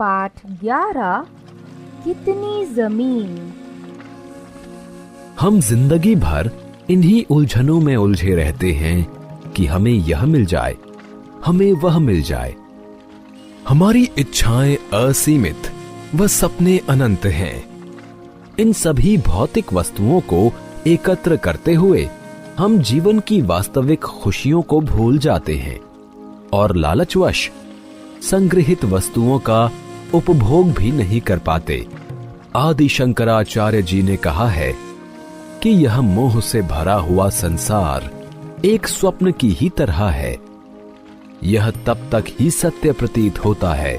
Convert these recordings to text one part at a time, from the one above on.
पाठ 11 कितनी जमीन। हम जिंदगी भर इन्हीं उलझनों में उलझे रहते हैं कि हमें यह मिल जाए, हमें वह मिल जाए। हमारी इच्छाएं असीमित व सपने अनंत हैं। इन सभी भौतिक वस्तुओं को एकत्र करते हुए हम जीवन की वास्तविक खुशियों को भूल जाते हैं और लालचवश संग्रहित वस्तुओं का उपभोग भी नहीं कर पाते। आदि शंकराचार्य जी ने कहा है कि यह मोह से भरा हुआ संसार एक स्वप्न की ही तरह है। यह तब तक ही सत्य प्रतीत होता है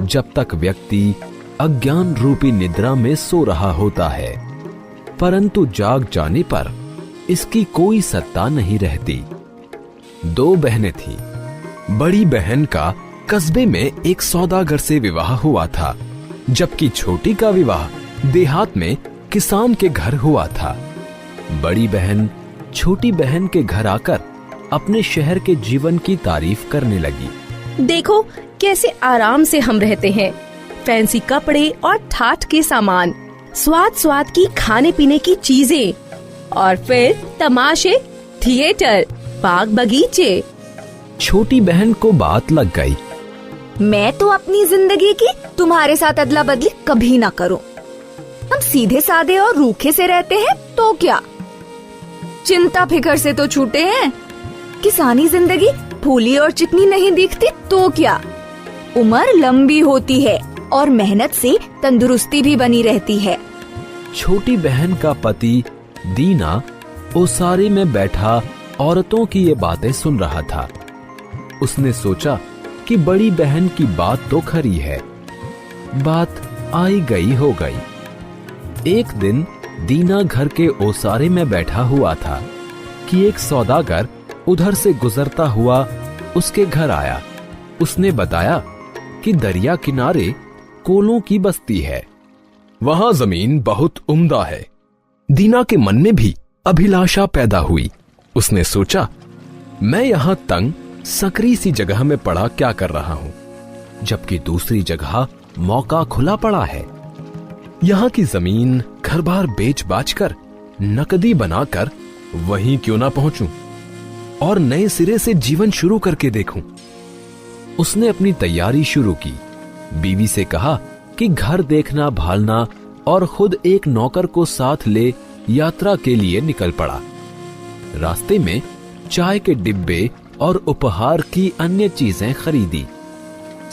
जब तक व्यक्ति अज्ञान रूपी निद्रा में सो रहा होता है, परंतु जाग जाने पर इसकी कोई सत्ता नहीं रहती। 2 बहनें थीं। बड़ी बहन का कस्बे में एक सौदागर से विवाह हुआ था, जबकि छोटी का विवाह देहात में किसान के घर हुआ था। बड़ी बहन छोटी बहन के घर आकर अपने शहर के जीवन की तारीफ करने लगी। देखो कैसे आराम से हम रहते हैं। फैंसी कपड़े और ठाठ के सामान, स्वाद स्वाद की खाने पीने की चीजें, और फिर तमाशे, थिएटर, बाग बगीचे। छोटी बहन को बात लग गई। मैं तो अपनी जिंदगी की तुम्हारे साथ अदला बदली कभी ना करूं। हम सीधे साधे और रूखे से रहते हैं तो क्या, चिंता फिकर से तो छूटे हैं। किसानी जिंदगी फूली और चिकनी नहीं दिखती तो क्या, उम्र लंबी होती है और मेहनत से तंदुरुस्ती भी बनी रहती है। छोटी बहन का पति दीना ओसारे में बैठा औरतों की ये बातें सुन रहा था। उसने सोचा कि बड़ी बहन की बात तो खरी है। बात आई गई हो गई। एक दिन दीना घर के ओसारे में बैठा हुआ था कि एक सौदागर उधर से गुजरता हुआ उसके घर आया। उसने बताया कि दरिया किनारे कोलों की बस्ती है, वहां जमीन बहुत उम्दा है। दीना के मन में भी अभिलाषा पैदा हुई। उसने सोचा, मैं यहां तंग सकरी सी जगह में पड़ा क्या कर रहा हूं, जबकि दूसरी जगह मौका खुला पड़ा है। यहां की जमीन घर बार बेच बाच कर नकदी बनाकर वहीं क्यों ना पहुंचूं और नए सिरे से जीवन शुरू करके देखूं। उसने अपनी तैयारी शुरू की। बीवी से कहा कि घर देखना भालना और खुद एक नौकर को साथ ले यात्रा के लिए निकल पड़ा। रास्ते में चाय के डिब्बे और उपहार की अन्य चीजें खरीदी।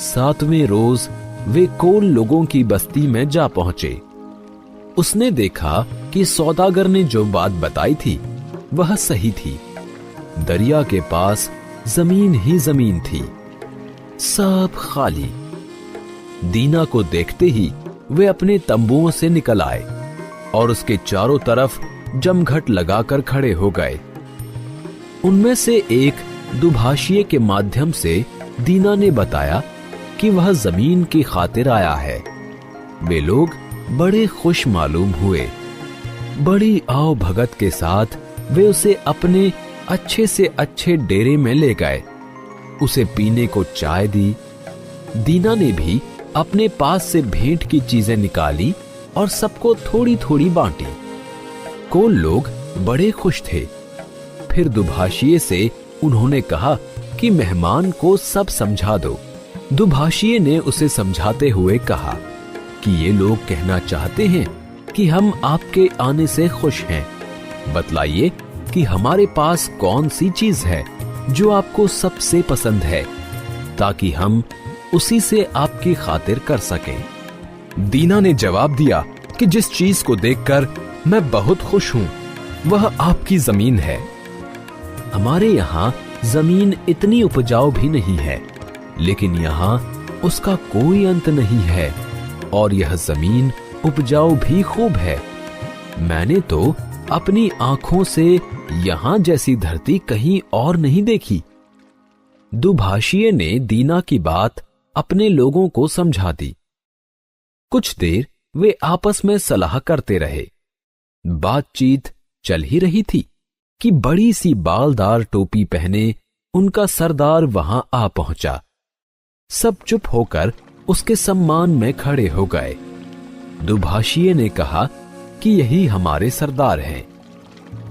7वें रोज वे कोल लोगों की बस्ती में जा पहुंचे। उसने देखा कि सौदागर ने जो बात बताई थी वह सही थी। दरिया के पास जमीन ही जमीन थी, सब खाली। दीना को देखते ही वे अपने तंबुओं से निकल आए और उसके चारों तरफ जमघट लगाकर खड़े हो गए। उनमें से एक दुभाषिए के माध्यम से दीना ने बताया कि वह जमीन की खातिर आया है। वे लोग बड़े खुश मालूम हुए। बड़ी आओ भगत के साथ वे उसे अपने अच्छे से अच्छे डेरे में ले गए। उसे पीने को चाय दी। दीना ने भी अपने पास से भेंट की चीजें निकाली और सबको थोड़ी थोड़ी बांटी। कोल लोग बड़े खुश थे। फिर दुभाषिए से उन्होंने कहा कि मेहमान को सब समझा दो। दुभाषिए ने उसे समझाते हुए कहा कि ये लोग कहना चाहते हैं कि हम आपके आने से खुश हैं। बतलाइए कि हमारे पास कौन सी चीज है जो आपको सबसे पसंद है, ताकि हम उसी से आपकी खातिर कर सकें। दीना ने जवाब दिया कि जिस चीज को देखकर मैं बहुत खुश हूं वह आपकी जमीन है। हमारे यहाँ जमीन इतनी उपजाऊ भी नहीं है, लेकिन यहाँ उसका कोई अंत नहीं है और यह जमीन उपजाऊ भी खूब है। मैंने तो अपनी आंखों से यहाँ जैसी धरती कहीं और नहीं देखी। दुभाषिए ने दीना की बात अपने लोगों को समझा दी। कुछ देर वे आपस में सलाह करते रहे। बातचीत चल ही रही थी कि बड़ी सी बालदार टोपी पहने उनका सरदार वहां आ पहुंचा। सब चुप होकर उसके सम्मान में खड़े हो गए। दुभाषिए ने कहा कि यही हमारे सरदार हैं।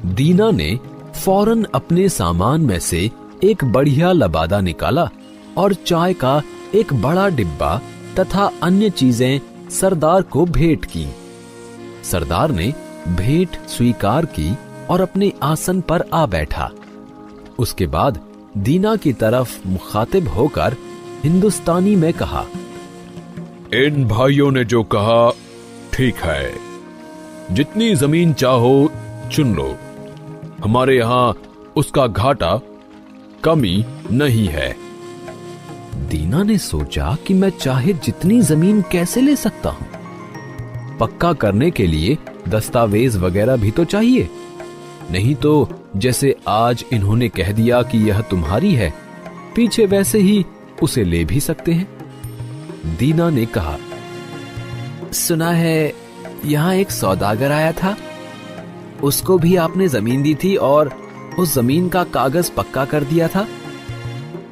दीना ने फौरन अपने सामान में से एक बढ़िया लबादा निकाला और चाय का एक बड़ा डिब्बा तथा अन्य चीजें सरदार को भेंट की। सरदार ने भेंट स्वीकार की और अपने आसन पर आ बैठा। उसके बाद दीना की तरफ मुखातिब होकर हिंदुस्तानी में कहा, इन भाइयों ने जो कहा ठीक है, जितनी जमीन चाहो चुन लो, हमारे यहां उसका घाटा कमी नहीं है। दीना ने सोचा कि मैं चाहे जितनी जमीन कैसे ले सकता हूं? पक्का करने के लिए दस्तावेज वगैरह भी तो चाहिए, नहीं तो जैसे आज इन्होंने कह दिया कि यह तुम्हारी है, पीछे वैसे ही उसे ले भी सकते हैं। दीना ने कहा, सुना है यहां एक सौदागर आया था, उसको भी आपने जमीन दी थी और उस जमीन का कागज पक्का कर दिया था।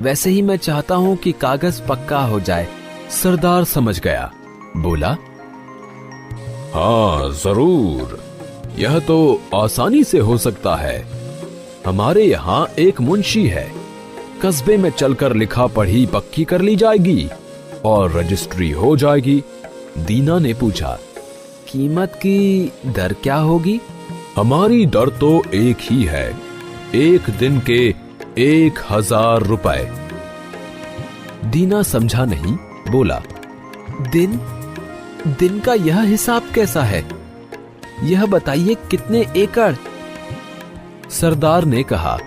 वैसे ही मैं चाहता हूं कि कागज पक्का हो जाए। सरदार समझ गया, बोला, हाँ जरूर, यह तो आसानी से हो सकता है। हमारे यहाँ एक मुंशी है, कस्बे में चलकर लिखा पढ़ी पक्की कर ली जाएगी और रजिस्ट्री हो जाएगी। दीना ने पूछा, कीमत की दर क्या होगी? हमारी दर तो एक ही है, एक दिन के 1000 रुपए। दीना समझा नहीं, बोला, दिन का यह हिसाब कैसा है? यह बताइए कितने एकड़? सरदार ने कहा,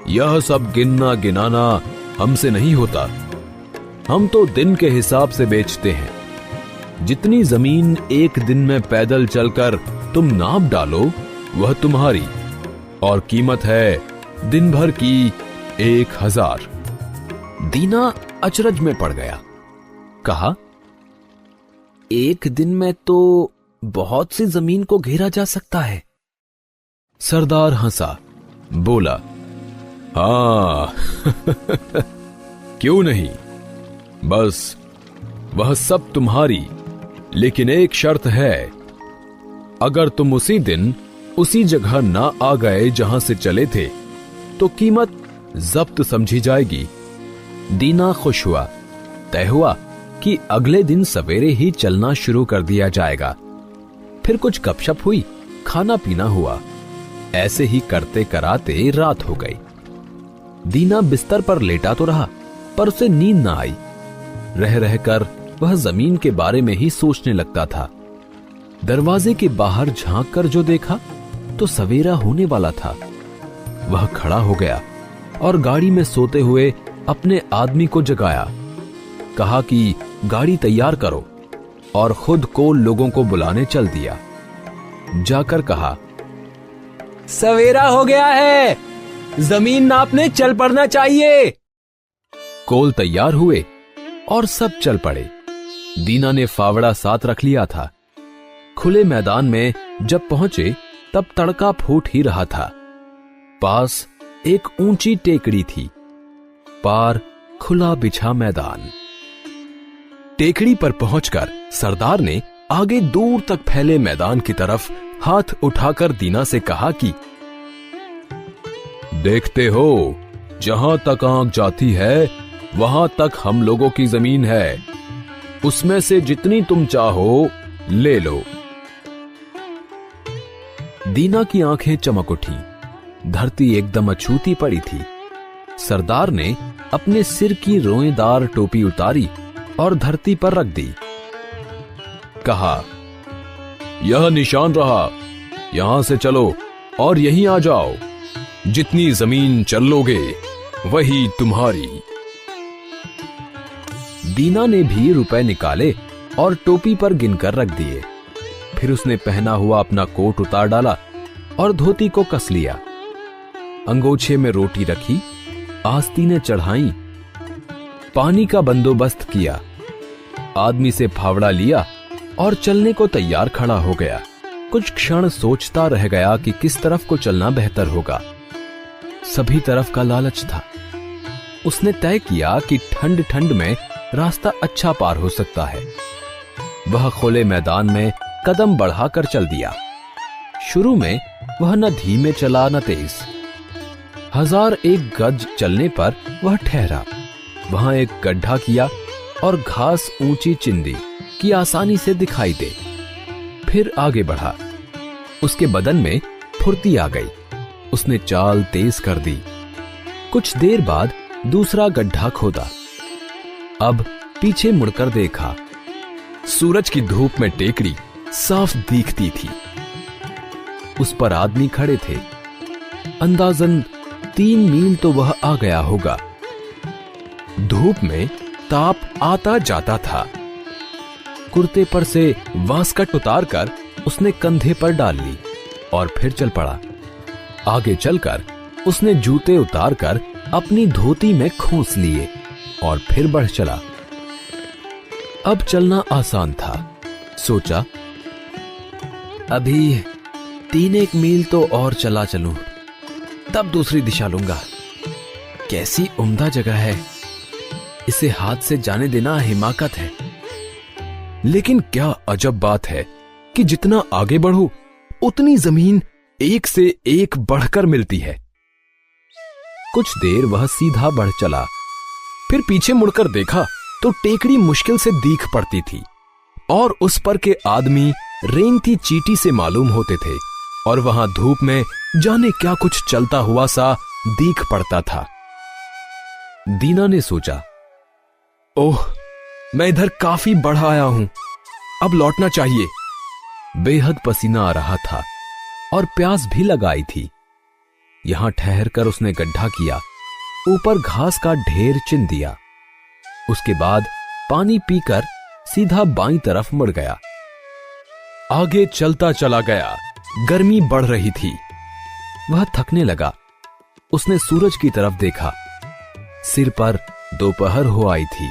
यह सब गिनना गिनाना हमसे नहीं होता, हम तो दिन के हिसाब से बेचते हैं। जितनी जमीन एक दिन में पैदल चलकर तुम नाप डालो वह तुम्हारी, और कीमत है दिन भर की 1000। दीना अचरज में पड़ गया, कहा, एक दिन में तो बहुत सी जमीन को घेरा जा सकता है। सरदार हंसा, बोला, हाँ क्यों नहीं, बस वह सब तुम्हारी, लेकिन एक शर्त है, अगर तुम उसी दिन उसी जगह ना आ गए जहां से चले थे तो कीमत जब्त समझी जाएगी। दीना खुश हुआ। तय हुआ कि अगले दिन सवेरे ही चलना शुरू कर दिया जाएगा। फिर कुछ गपशप हुई, खाना पीना हुआ। ऐसे ही करते कराते रात हो गई। दीना बिस्तर पर लेटा तो रहा, पर उसे नींद ना आई। रह रहकर वह जमीन के बारे में ही सोचने लगता था। दरवाजे के बाहर झांक कर जो देखा तो सवेरा होने वाला था। वह खड़ा हो गया और गाड़ी में सोते हुए अपने आदमी को जगाया। कहा कि गाड़ी तैयार करो, और खुद को लोगों को बुलाने चल दिया। जाकर कहा, सवेरा हो गया है, जमीन नापने चल पड़ना चाहिए। कोल तैयार हुए और सब चल पड़े। दीना ने फावड़ा साथ रख लिया था। खुले मैदान में जब पहुंचे तब तड़का फूट ही रहा था। पास एक ऊंची टेकड़ी थी, पार खुला बिछा मैदान। टेकड़ी पर पहुंचकर सरदार ने आगे दूर तक फैले मैदान की तरफ हाथ उठाकर दीना से कहा कि देखते हो, जहां तक आंख जाती है वहां तक हम लोगों की जमीन है, उसमें से जितनी तुम चाहो ले लो। दीना की आंखें चमक उठी। धरती एकदम अछूती पड़ी थी। सरदार ने अपने सिर की रोएदार टोपी उतारी और धरती पर रख दी। कहा, यह निशान रहा, यहां से चलो और यहीं आ जाओ। जितनी जमीन चल लोगे वही तुम्हारी। दीना ने भी रुपए निकाले और टोपी पर गिनकर रख दिए। फिर उसने पहना हुआ अपना कोट उतार डाला और धोती को कस लिया। अंगोछे में रोटी रखी, आस्तीनें चढ़ाई, पानी का बंदोबस्त किया। आदमी से फावड़ा लिया और चलने को तैयार खड़ा हो गया। कुछ क्षण सोचता रह गया कि किस तरफ को चलना बेहतर होगा। सभी तरफ का लालच था। उसने तय किया कि ठंड ठंड में रास्ता अच्छा पार हो सकता है। वह खुले मैदान में कदम बढ़ाकर चल दिया। शुरू में वह न धीमे चला न तेज। 1001 गज चलने पर वह ठहरा। वहां एक गड्ढा किया और घास ऊंची चिंदी कि आसानी से दिखाई दे। फिर आगे बढ़ा। उसके बदन में फुर्ती आ गई। उसने चाल तेज कर दी। कुछ देर बाद दूसरा गड्ढा खोदा। अब पीछे मुड़कर देखा। सूरज की धूप में टेकड़ी साफ दिखती थी। उस पर आदमी खड़े थे। अंदाजन 3 मील तो वह आ गया होगा। धूप में ताप आता जाता था। कुर्ते पर से वास्कट उतारकर उसने कंधे पर डाल ली और फिर चल पड़ा। आगे चलकर उसने जूते उतारकर अपनी धोती में खोस लिए और फिर बढ़ चला। अब चलना आसान था। सोचा, अभी 3-1 मील तो और चला चलूं, तब दूसरी दिशा लूंगा। कैसी उम्दा जगह है, इसे हाथ से जाने देना हिमाकत है। लेकिन क्या अजब बात है कि जितना आगे बढ़ो उतनी जमीन एक से एक बढ़कर मिलती है। कुछ देर वह सीधा बढ़ चला। फिर पीछे मुड़कर देखा तो टेकड़ी मुश्किल से दिख पड़ती थी और उस पर के आदमी रेंगती चींटी से मालूम होते थे और वहां धूप में जाने क्या कुछ चलता हुआ सा दिख पड़ता था। दीना ने सोचा, ओह, मैं इधर काफी बढ़ आया हूं, अब लौटना चाहिए। बेहद पसीना आ रहा था और प्यास भी लगाई थी। यहां ठहरकर उसने गड्ढा किया, ऊपर घास का ढेर चिन दिया। उसके बाद पानी पीकर सीधा बाईं तरफ मुड़ गया। आगे चलता चला गया। गर्मी बढ़ रही थी। वह थकने लगा। उसने सूरज की तरफ देखा। सिर पर दोपहर हो आई थी।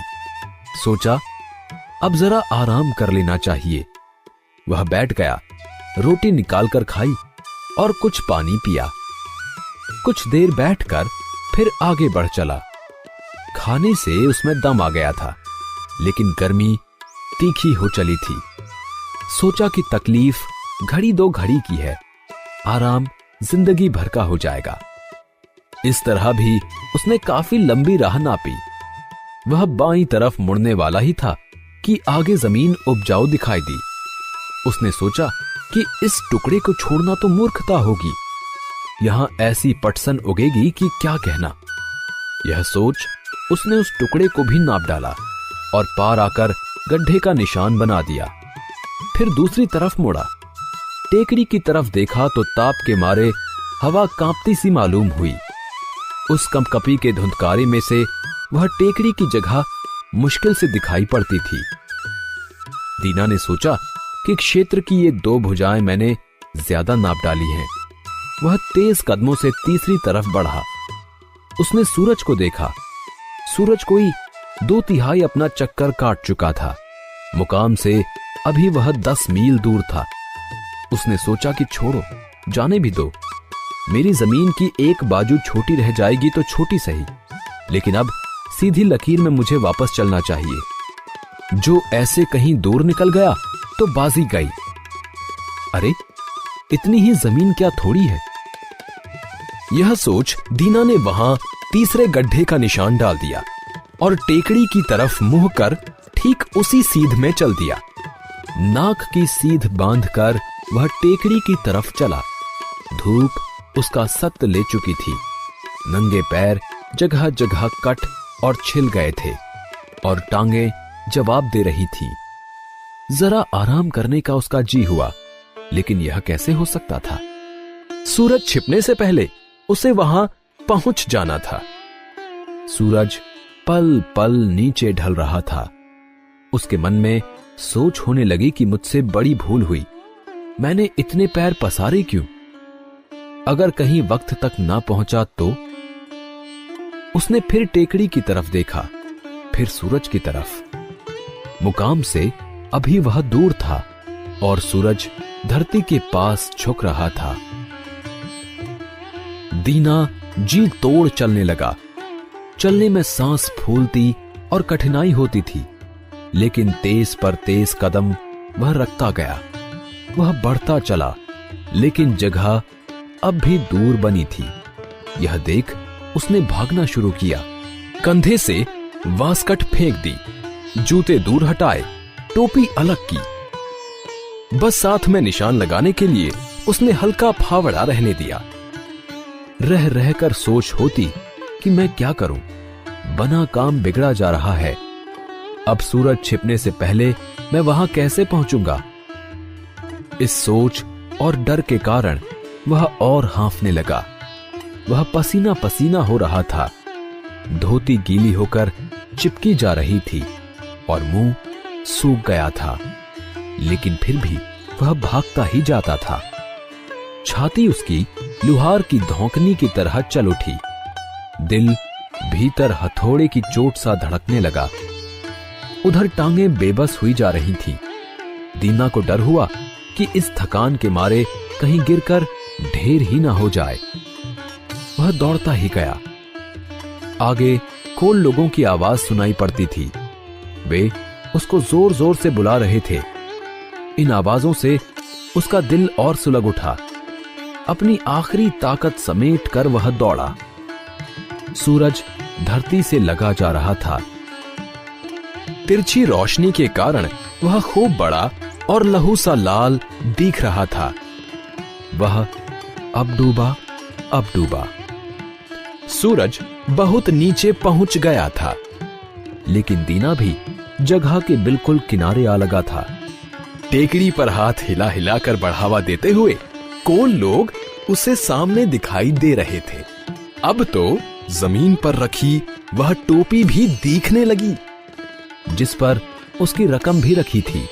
सोचा, अब जरा आराम कर लेना चाहिए। वह बैठ गया, रोटी निकालकर खाई और कुछ पानी पिया। कुछ देर बैठकर फिर आगे बढ़ चला। खाने से उसमें दम आ गया था, लेकिन गर्मी तीखी हो चली थी। सोचा कि तकलीफ घड़ी 2 घड़ी की है, आराम जिंदगी भर का हो जाएगा। इस तरह भी उसने काफी लंबी राह नापी। वह बाईं तरफ मुड़ने वाला ही था कि आगे जमीन उपजाऊ दिखाई दी। उसने सोचा कि इस टुकड़े को छोड़ना तो मूर्खता होगी। यहां ऐसी पटसन उगेगी कि क्या कहना। यह सोच उसने उस टुकड़े को भी नाप डाला और पार आकर गड्ढे का निशान बना दिया। फिर दूसरी तरफ मुड़ा। टेकड़ी की तरफ देखा तो ताप के मारे हवा कांपती सी मालूम हुई। उस कंपकपी के धुंधकारे में से वह टेकड़ी की जगह मुश्किल से दिखाई पड़ती थी। दीना ने सोचा कि क्षेत्र की ये 2 भुजाएं मैंने ज्यादा नाप डाली हैं। वह तेज कदमों से तीसरी तरफ बढ़ा। उसने सूरज को देखा। सूरज कोई 2/3 अपना चक्कर काट चुका था। मुकाम से अभी वह 10 मील दूर था। उसने सोचा कि छोड़ो, जाने भी दो। मेरी जमीन की एक बाजू छोटी रह जाएगी तो छोटी सही, लेकिन अब सीधी लकीर में मुझे वापस चलना चाहिए। जो ऐसे कहीं दूर निकल गया तो बाजी गई। अरे, इतनी ही जमीन क्या थोड़ी है। यह सोच दीना ने वहां तीसरे गड्ढे का निशान डाल दिया और टेकड़ी की तरफ मुंह कर ठीक उसी सीध में चल दिया। नाक की सीध बांधकर वह टेकड़ी की तरफ चला। धूप उसका सत्त ले चुकी थी। नंगे पैर जगह जगह कट और छिल गए थे और टांगे जवाब दे रही थी। जरा आराम करने का उसका जी हुआ, लेकिन यह कैसे हो सकता था। सूरज छिपने से पहले उसे वहां पहुंच जाना था। सूरज पल पल नीचे ढल रहा था। उसके मन में सोच होने लगी कि मुझसे बड़ी भूल हुई। मैंने इतने पैर पसारे क्यों? अगर कहीं वक्त तक ना पहुंचा तो? उसने फिर टेकड़ी की तरफ देखा, फिर सूरज की तरफ। मुकाम से अभी वह दूर था और सूरज धरती के पास झुक रहा था। दीना जी तोड़ चलने लगा। चलने में सांस फूलती और कठिनाई होती थी, लेकिन तेज पर तेज कदम वह रखता गया। वह बढ़ता चला, लेकिन जगह अब भी दूर बनी थी। यह देख उसने भागना शुरू किया। कंधे से वास्कट फेंक दी, जूते दूर हटाए, टोपी अलग की। बस साथ में निशान लगाने के लिए उसने हल्का फावड़ा रहने दिया। रह रहकर सोच होती कि मैं क्या करूं, बना काम बिगड़ा जा रहा है। अब सूरज छिपने से पहले मैं वहां कैसे पहुंचूंगा? इस सोच और डर के कारण वह और हांफने लगा। वह पसीना पसीना हो रहा था, धोती गीली होकर चिपकी जा रही थी और मुंह सूख गया था, लेकिन फिर भी वह भागता ही जाता था। छाती उसकी लुहार की धौंकनी की तरह चल उठी। दिल भीतर हथौड़े की चोट सा धड़कने लगा। उधर टांगें बेबस हुई जा रही थीं। दीना को डर हुआ कि इस थकान के मारे कहीं गिरकर ढेर ही ना हो जाए। वह दौड़ता ही गया। आगे कोल लोगों की आवाज सुनाई पड़ती थी। वे उसको जोर जोर से बुला रहे थे। इन आवाजों से उसका दिल और सुलग उठा। अपनी आखिरी ताकत समेट कर वह दौड़ा। सूरज धरती से लगा जा रहा था। तिरछी रोशनी के कारण वह खूब बड़ा और लहू सा लाल दिख रहा था। वह अब डूबा। सूरज बहुत नीचे पहुंच गया था, लेकिन दीना भी जगह के बिल्कुल किनारे आ लगा था। टेकड़ी पर हाथ हिला हिलाकर बढ़ावा देते हुए कोल लोग उसे सामने दिखाई दे रहे थे। अब तो जमीन पर रखी वह टोपी भी दिखने लगी, जिस पर उसकी रकम भी रखी थी।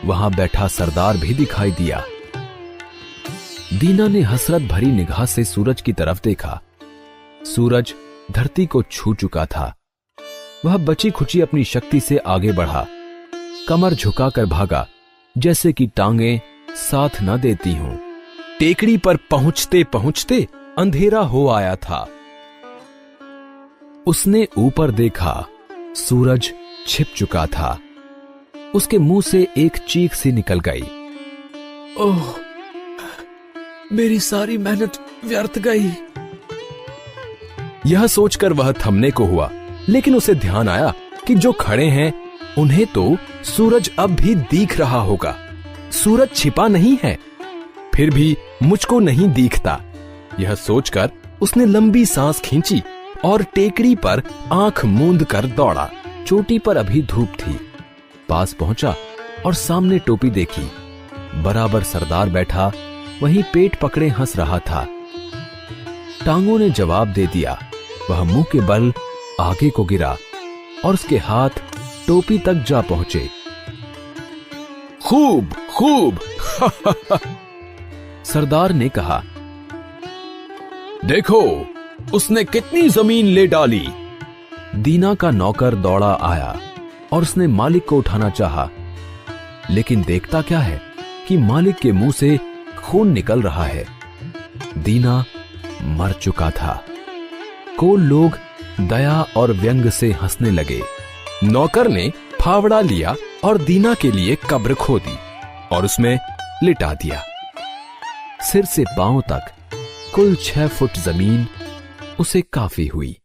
वहां बैठा सरदार भी दिखाई दिया। दीना ने हसरत भरी निगाह से सूरज की तरफ देखा। सूरज धरती को छू चुका था। वह बची खुची अपनी शक्ति से आगे बढ़ा, कमर झुकाकर भागा, जैसे कि टांगें साथ न देती हों। टेकड़ी पर पहुंचते पहुंचते अंधेरा हो आया था। उसने ऊपर देखा, सूरज छिप चुका था। उसके मुंह से एक चीख सी निकल गई। ओह, मेरी सारी मेहनत व्यर्थ गई। यह सोचकर वह थमने को हुआ, लेकिन उसे ध्यान आया कि जो खड़े हैं उन्हें तो सूरज अब भी दिख रहा होगा। सूरज छिपा नहीं है, फिर भी मुझको नहीं दिखता। यह सोचकर उसने लंबी सांस खींची और टेकड़ी पर आंख मूंद कर दौड़ा। चोटी पर अभी धूप थी। पास पहुंचा और सामने टोपी देखी। बराबर सरदार बैठा वहीं पेट पकड़े हंस रहा था। टांगों ने जवाब दे दिया। वह मुंह के बल आगे को गिरा और उसके हाथ टोपी तक जा पहुंचे। खूब खूब सरदार ने कहा, देखो उसने कितनी जमीन ले डाली। दीना का नौकर दौड़ा आया और उसने मालिक को उठाना चाहा, लेकिन देखता क्या है कि मालिक के मुंह से खून निकल रहा है। दीना मर चुका था। को लोग दया और व्यंग से हंसने लगे। नौकर ने फावड़ा लिया और दीना के लिए कब्र खोदी और उसमें लिटा दिया। सिर से पांव तक कुल 6 फुट जमीन उसे काफी हुई।